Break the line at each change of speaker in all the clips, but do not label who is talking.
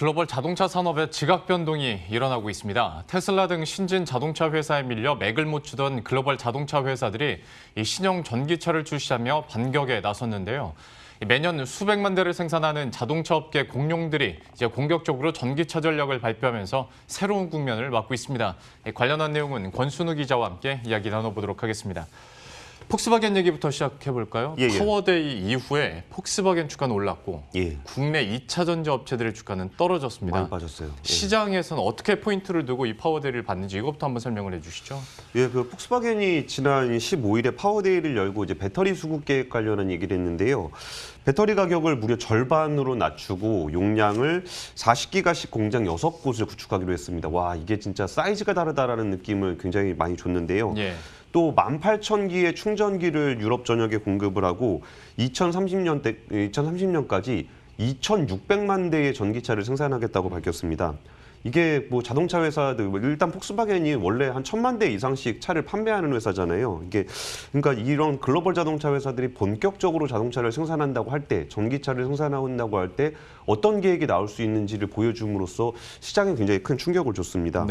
글로벌 자동차 산업에 지각 변동이 일어나고 있습니다. 테슬라 등 신진 자동차 회사에 밀려 맥을 못 추던 글로벌 자동차 회사들이 이 신형 전기차를 출시하며 반격에 나섰는데요. 매년 수백만 대를 생산하는 자동차 업계 공룡들이 이제 공격적으로 전기차 전략을 발표하면서 새로운 국면을 맞고 있습니다. 관련한 내용은 권순우 기자와 함께 이야기 나눠보도록 하겠습니다. 폭스바겐 얘기부터 시작해볼까요? 파워데이 이후에 폭스바겐 주가는 올랐고 국내 2차 전지 업체들의 주가는 떨어졌습니다.
많이 빠졌어요.
시장에서는 어떻게 포인트를 두고 이 파워데이를 받는지 이것부터 한번 설명을 해주시죠.
그 폭스바겐이 지난 15일에 파워데이를 열고 이제 배터리 수급 계획 관련한 얘기를 했는데요. 배터리 가격을 무려 절반으로 낮추고 용량을 40기가씩 공장 6곳을 구축하기로 했습니다. 와, 이게 진짜 사이즈가 다르다라는 느낌을 굉장히 많이 줬는데요. 또 18,000기의 충전기를 유럽 전역에 공급을 하고 2030년까지 2,600만 대의 전기차를 생산하겠다고 밝혔습니다. 이게 뭐 자동차 회사들 일단 폭스바겐이 원래 한 1,000만 대 이상씩 차를 판매하는 회사잖아요. 이게 그러니까 이런 글로벌 자동차 회사들이 본격적으로 자동차를 생산한다고 할 때, 전기차를 생산한다고 할 때 어떤 계획이 나올 수 있는지를 보여줌으로써 시장에 굉장히 큰 충격을 줬습니다.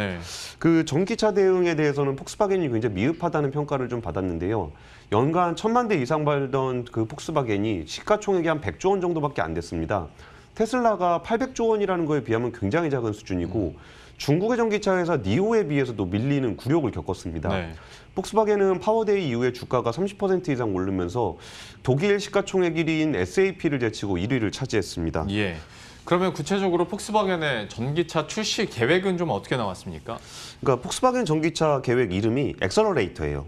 그 전기차 대응에 대해서는 폭스바겐이 굉장히 미흡하다는 평가를 좀 받았는데요. 연간 1,000만 대 이상 팔던 그 폭스바겐이 시가총액이 한 100조 원 정도밖에 안 됐습니다. 테슬라가 800조 원이라는 거에 비하면 굉장히 작은 수준이고 중국의 전기차 회사 니오에 비해서도 밀리는 굴욕을 겪었습니다. 폭스바겐은 파워데이 이후에 주가가 30% 이상 오르면서 독일 시가총액 1위인 SAP를 제치고 1위를 차지했습니다.
그러면 구체적으로 폭스바겐의 전기차 출시 계획은 좀 어떻게 나왔습니까?
그러니까 폭스바겐 전기차 계획 이름이 엑셀러레이터예요.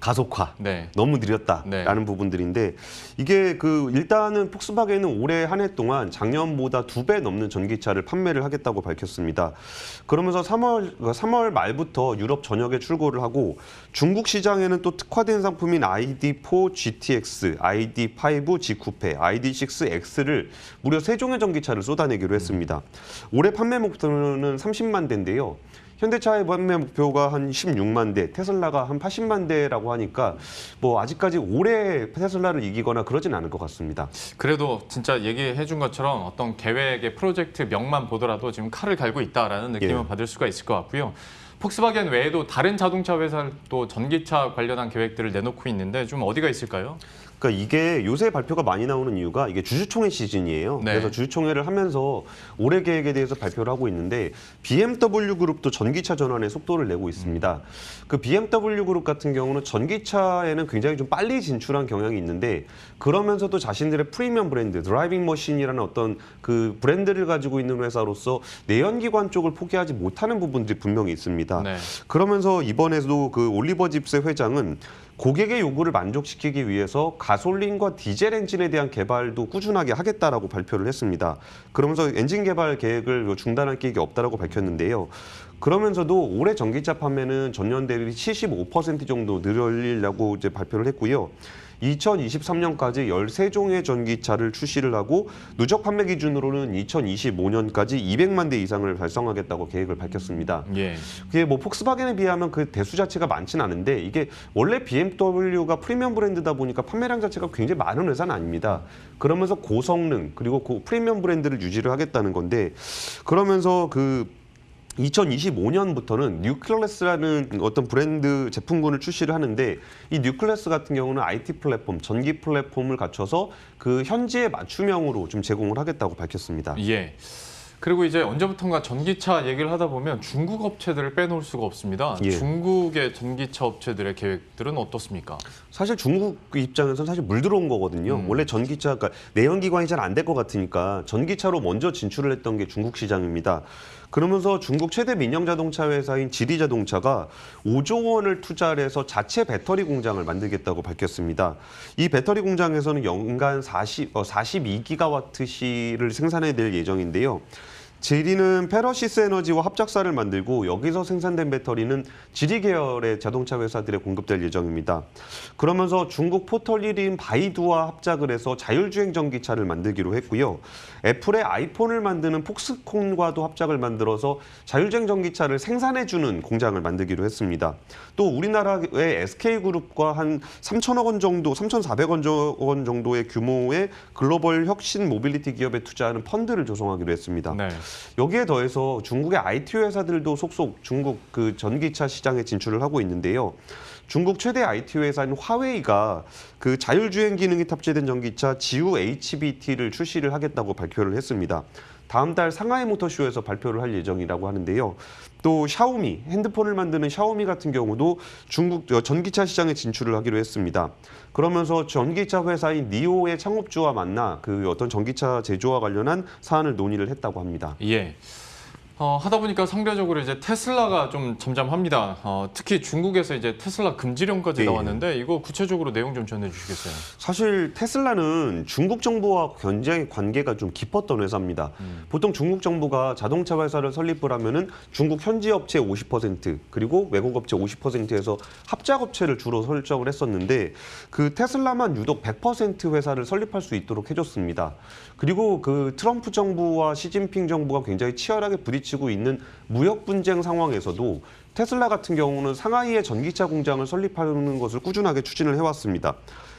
가속화, 너무 느렸다라는 부분들인데 이게 일단은 폭스바겐은 올해 한 해 동안 작년보다 2배 넘는 전기차를 판매를 하겠다고 밝혔습니다. 그러면서 3월 말부터 유럽 전역에 출고를 하고 중국 시장에는 또 특화된 상품인 ID4 GTX, ID5 G쿠페, ID6X를 무려 3종의 전기차를 쏟아내기로 했습니다. 올해 판매 목표는 30만 대인데요. 현대차의 판매 목표가 한 16만 대, 테슬라가 한 80만 대라고 하니까 뭐 아직까지 올해 테슬라를 이기거나 그러진 않을 것 같습니다.
그래도 진짜 얘기해 준 것처럼 어떤 계획의 프로젝트 명만 보더라도 지금 칼을 갈고 있다라는 느낌을 받을 수가 있을 것 같고요. 폭스바겐 외에도 다른 자동차 회사도 전기차 관련한 계획들을 내놓고 있는데 좀 어디가 있을까요?
그러니까 이게 요새 발표가 많이 나오는 이유가 이게 주주총회 시즌이에요. 그래서 주주총회를 하면서 올해 계획에 대해서 발표를 하고 있는데 BMW 그룹도 전기차 전환에 속도를 내고 있습니다. 그 BMW 그룹 같은 경우는 전기차에는 굉장히 좀 빨리 진출한 경향이 있는데 그러면서도 자신들의 프리미엄 브랜드, 드라이빙 머신이라는 어떤 그 브랜드를 가지고 있는 회사로서 내연기관 쪽을 포기하지 못하는 부분들이 분명히 있습니다. 그러면서 이번에도 그 올리버 집스 회장은 고객의 요구를 만족시키기 위해서 가솔린과 디젤 엔진에 대한 개발도 꾸준하게 하겠다라고 발표를 했습니다. 그러면서 엔진 개발 계획을 중단할 계획이 없다라고 밝혔는데요. 그러면서도 올해 전기차 판매는 전년 대비 75% 정도 늘리려고 이제 발표를 했고요. 2023년까지 13종의 전기차를 출시를 하고 누적 판매 기준으로는 2025년까지 200만 대 이상을 달성하겠다고 계획을 밝혔습니다. 그게 뭐 폭스바겐에 비하면 그 대수 자체가 많지는 않은데 이게 원래 BMW가 프리미엄 브랜드다 보니까 판매량 자체가 굉장히 많은 회사는 아닙니다. 그러면서 고성능 그리고 프리미엄 브랜드를 유지를 하겠다는 건데 그러면서 2025년부터는 뉴클래스라는 어떤 브랜드 제품군을 출시를 하는데 이 뉴클래스 같은 경우는 IT 플랫폼, 전기 플랫폼을 갖춰서 그 현지에 맞춤형으로 좀 제공을 하겠다고 밝혔습니다.
그리고 이제 언제부턴가 전기차 얘기를 하다 보면 중국 업체들을 빼놓을 수가 없습니다. 중국의 전기차 업체들의 계획들은 어떻습니까?
사실 중국 입장에서는 사실 물 들어온 거거든요. 원래 전기차, 그러니까 내연기관이 잘 안 될 것 같으니까 전기차로 먼저 진출을 했던 게 중국 시장입니다. 그러면서 중국 최대 민영 자동차 회사인 지리자동차가 5조 원을 투자를 해서 자체 배터리 공장을 만들겠다고 밝혔습니다. 이 배터리 공장에서는 연간 42기가와트시를 생산해낼 예정인데요. 제리는 페러시스 에너지와 합작사를 만들고 여기서 생산된 배터리는 지리 계열의 자동차 회사들에 공급될 예정입니다. 그러면서 중국 포털 1위인 바이두와 합작을 해서 자율주행 전기차를 만들기로 했고요. 애플의 아이폰을 만드는 폭스콘과도 합작을 만들어서 자율주행 전기차를 생산해주는 공장을 만들기로 했습니다. 또 우리나라의 SK그룹과 한 3천억 원 정도, 3,400억 원 정도의 규모의 글로벌 혁신 모빌리티 기업에 투자하는 펀드를 조성하기로 했습니다.
네.
여기에 더해서 중국의 IT 회사들도 속속 중국 그 전기차 시장에 진출을 하고 있는데요. 중국 최대 IT 회사인 화웨이가 그 자율주행 기능이 탑재된 전기차 지우 HBT를 출시를 하겠다고 발표를 했습니다. 다음 달 상하이 모터쇼에서 발표를 할 예정이라고 하는데요. 또 샤오미, 핸드폰을 만드는 샤오미 같은 경우도 중국 전기차 시장에 진출을 하기로 했습니다. 그러면서 전기차 회사인 니오의 창업주와 만나 그 어떤 전기차 제조와 관련한 사안을 논의를 했다고 합니다.
예. 하다 보니까 상대적으로 이제 테슬라가 좀 잠잠합니다. 특히 중국에서 이제 테슬라 금지령까지 나왔는데 이거 구체적으로 내용 좀 전해주시겠어요?
사실 테슬라는 중국 정부와 굉장히 관계가 좀 깊었던 회사입니다. 보통 중국 정부가 자동차 회사를 설립을 하면은 중국 현지 업체 50% 그리고 외국 업체 50%에서 합작 업체를 주로 설정을 했었는데 그 테슬라만 유독 100% 회사를 설립할 수 있도록 해줬습니다. 그리고 그 트럼프 정부와 시진핑 정부가 굉장히 치열하게 부딪히고 있는 무역 분쟁 상황에서도 테슬라 같은 경우는 상하이에 전기차 공장을 설립하는 것을 꾸준하게 추진을 해왔습니다.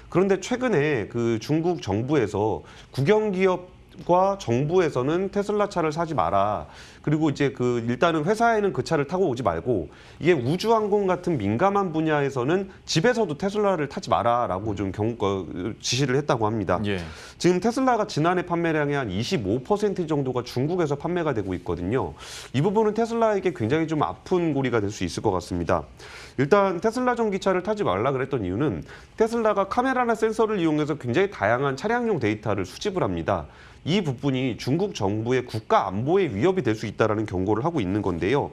그런데 최근에 그 중국 정부에서 국영기업과 정부에서는 테슬라 차를 사지 마라. 그리고 이제 그 일단은 회사에는 그 차를 타고 오지 말고 이게 우주항공 같은 민감한 분야에서는 집에서도 테슬라를 타지 마라라고 좀 지시를 했다고 합니다.
예.
지금 테슬라가 지난해 판매량의 한 25% 정도가 중국에서 판매가 되고 있거든요. 이 부분은 테슬라에게 굉장히 좀 아픈 고리가 될 수 있을 것 같습니다. 일단 테슬라 전기차를 타지 말라 그랬던 이유는 테슬라가 카메라나 센서를 이용해서 굉장히 다양한 차량용 데이터를 수집을 합니다. 이 부분이 중국 정부의 국가 안보에 위협이 될 수 있다라는 경고를 하고 있는 건데요.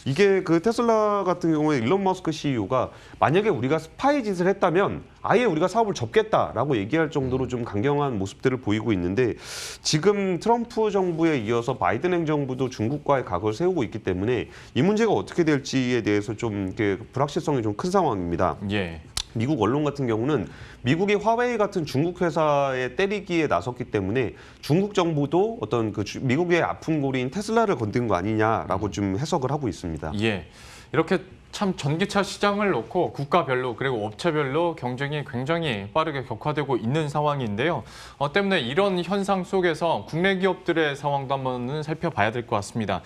이게 그 테슬라 같은 경우에 일론 머스크 CEO가 만약에 우리가 스파이 짓을 했다면 아예 우리가 사업을 접겠다라고 얘기할 정도로 좀 강경한 모습들을 보이고 있는데 지금 트럼프 정부에 이어서 바이든 행정부도 중국과의 각을 세우고 있기 때문에 이 문제가 어떻게 될지에 대해서 좀 불확실성이 좀 큰 상황입니다.
예.
미국 언론 같은 경우는 미국이 화웨이 같은 중국 회사에 때리기에 나섰기 때문에 중국 정부도 어떤 그 미국의 아픈 고리인 테슬라를 건든 거 아니냐라고 좀 해석을 하고 있습니다.
예. 이렇게 참 전기차 시장을 놓고 국가별로 그리고 업체별로 경쟁이 굉장히 빠르게 격화되고 있는 상황인데요. 때문에 이런 현상 속에서 국내 기업들의 상황도 한번 살펴봐야 될 것 같습니다.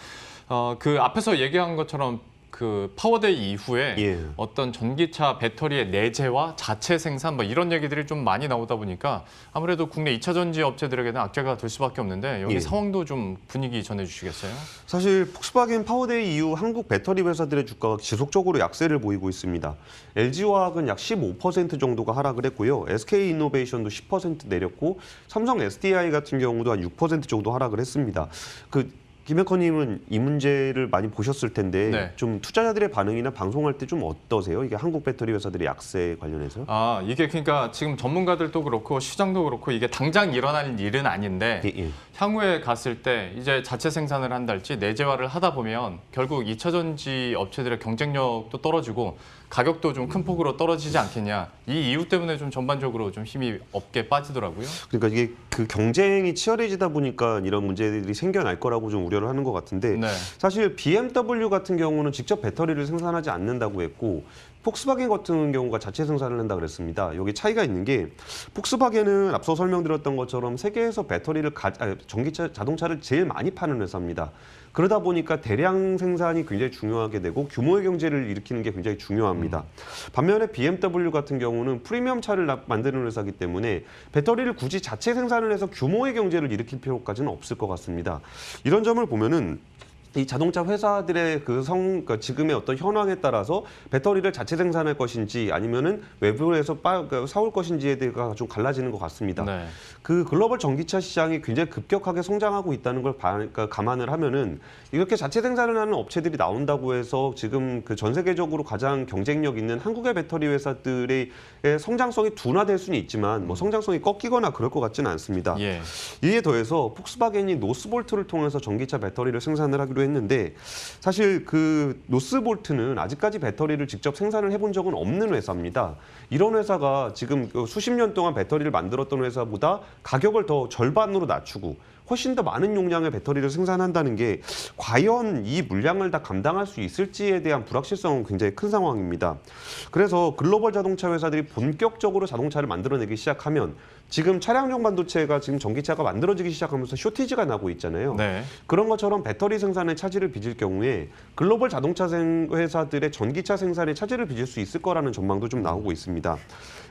그 앞에서 얘기한 것처럼 그 파워데이 이후에
예.
어떤 전기차 배터리의 내재와 자체 생산 뭐 이런 얘기들이 좀 많이 나오다 보니까 아무래도 국내 2차 전지 업체들에게는 악재가 될 수밖에 없는데 여기
예.
상황도 좀 분위기 전해주시겠어요?
사실 폭스바겐 파워데이 이후 한국 배터리 회사들의 주가가 지속적으로 약세를 보이고 있습니다. LG화학은 약 15% 정도가 하락을 했고요. SK이노베이션도 10% 내렸고 삼성 SDI 같은 경우도 한 6% 정도 하락을 했습니다. 김혜커님은 이 문제를 많이 보셨을 텐데
네.
좀 투자자들의 반응이나 방송할 때 좀 어떠세요? 이게 한국 배터리 회사들의 약세 관련해서?
이게 그러니까 지금 전문가들도 그렇고 시장도 그렇고 이게 당장 일어날 일은 아닌데
예.
향후에 갔을 때 이제 자체 생산을 한달지 내재화를 하다 보면 결국 2차 전지 업체들의 경쟁력도 떨어지고 가격도 좀 큰 폭으로 떨어지지 않겠냐. 이 이유 때문에 좀 전반적으로 좀 힘이 없게 빠지더라고요.
그러니까 이게 그 경쟁이 치열해지다 보니까 이런 문제들이 생겨날 거라고 좀 우려를 하는 것 같은데
네.
사실 BMW 같은 경우는 직접 배터리를 생산하지 않는다고 했고 폭스바겐 같은 경우가 자체 생산을 한다고 그랬습니다. 여기 차이가 있는 게 폭스바겐은 앞서 설명드렸던 것처럼 세계에서 전기차 자동차를 제일 많이 파는 회사입니다. 그러다 보니까 대량 생산이 굉장히 중요하게 되고 규모의 경제를 일으키는 게 굉장히 중요합니다. 반면에 BMW 같은 경우는 프리미엄 차를 만드는 회사이기 때문에 배터리를 굳이 자체 생산을 해서 규모의 경제를 일으킬 필요까지는 없을 것 같습니다. 이런 점을 보면은 이 자동차 회사들의 그러니까 지금의 어떤 현황에 따라서 배터리를 자체 생산할 것인지 아니면은 외부에서 사올 것인지에 대해서 좀 갈라지는 것 같습니다.
네.
그 글로벌 전기차 시장이 굉장히 급격하게 성장하고 있다는 걸 그러니까 감안을 하면은 이렇게 자체 생산을 하는 업체들이 나온다고 해서 지금 그 전 세계적으로 가장 경쟁력 있는 한국의 배터리 회사들의 성장성이 둔화될 수는 있지만 뭐 성장성이 꺾이거나 그럴 것 같지는 않습니다.
예.
이에 더해서 폭스바겐이 노스볼트를 통해서 전기차 배터리를 생산을 하기로 했는데 사실 그 노스볼트는 아직까지 배터리를 직접 생산을 해본 적은 없는 회사입니다. 이런 회사가 지금 수십 년 동안 배터리를 만들었던 회사보다 가격을 더 절반으로 낮추고 훨씬 더 많은 용량의 배터리를 생산한다는 게 과연 이 물량을 다 감당할 수 있을지에 대한 불확실성은 굉장히 큰 상황입니다. 그래서 글로벌 자동차 회사들이 본격적으로 자동차를 만들어내기 시작하면 지금 차량용 반도체가 지금 전기차가 만들어지기 시작하면서 쇼티지가 나고 있잖아요.
네.
그런 것처럼 배터리 생산에 차질을 빚을 경우에 글로벌 자동차 회사들의 전기차 생산에 차질을 빚을 수 있을 거라는 전망도 좀 나오고 있습니다.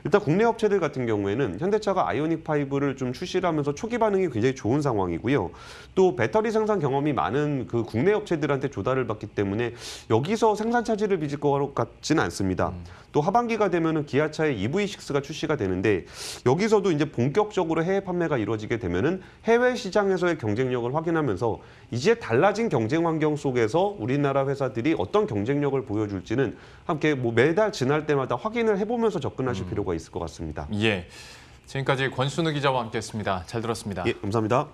일단 국내 업체들 같은 경우에는 현대차가 아이오닉 5를 좀 출시를 하면서 초기 반응이 굉장히 좋은 상황이고요. 또 배터리 생산 경험이 많은 그 국내 업체들한테 조달을 받기 때문에 여기서 생산 차질을 빚을 것 같지는 않습니다. 또 하반기가 되면은 기아차의 EV6가 출시가 되는데 여기서도 이제 본격적으로 해외 판매가 이루어지게 되면은 해외 시장에서의 경쟁력을 확인하면서 이제 달라진 경쟁 환경 속에서 우리나라 회사들이 어떤 경쟁력을 보여줄지는 함께 뭐 매달 지날 때마다 확인을 해보면서 접근하실 필요가 있을 것 같습니다.
예. 지금까지 권순우 기자와 함께했습니다. 잘 들었습니다.
예, 감사합니다.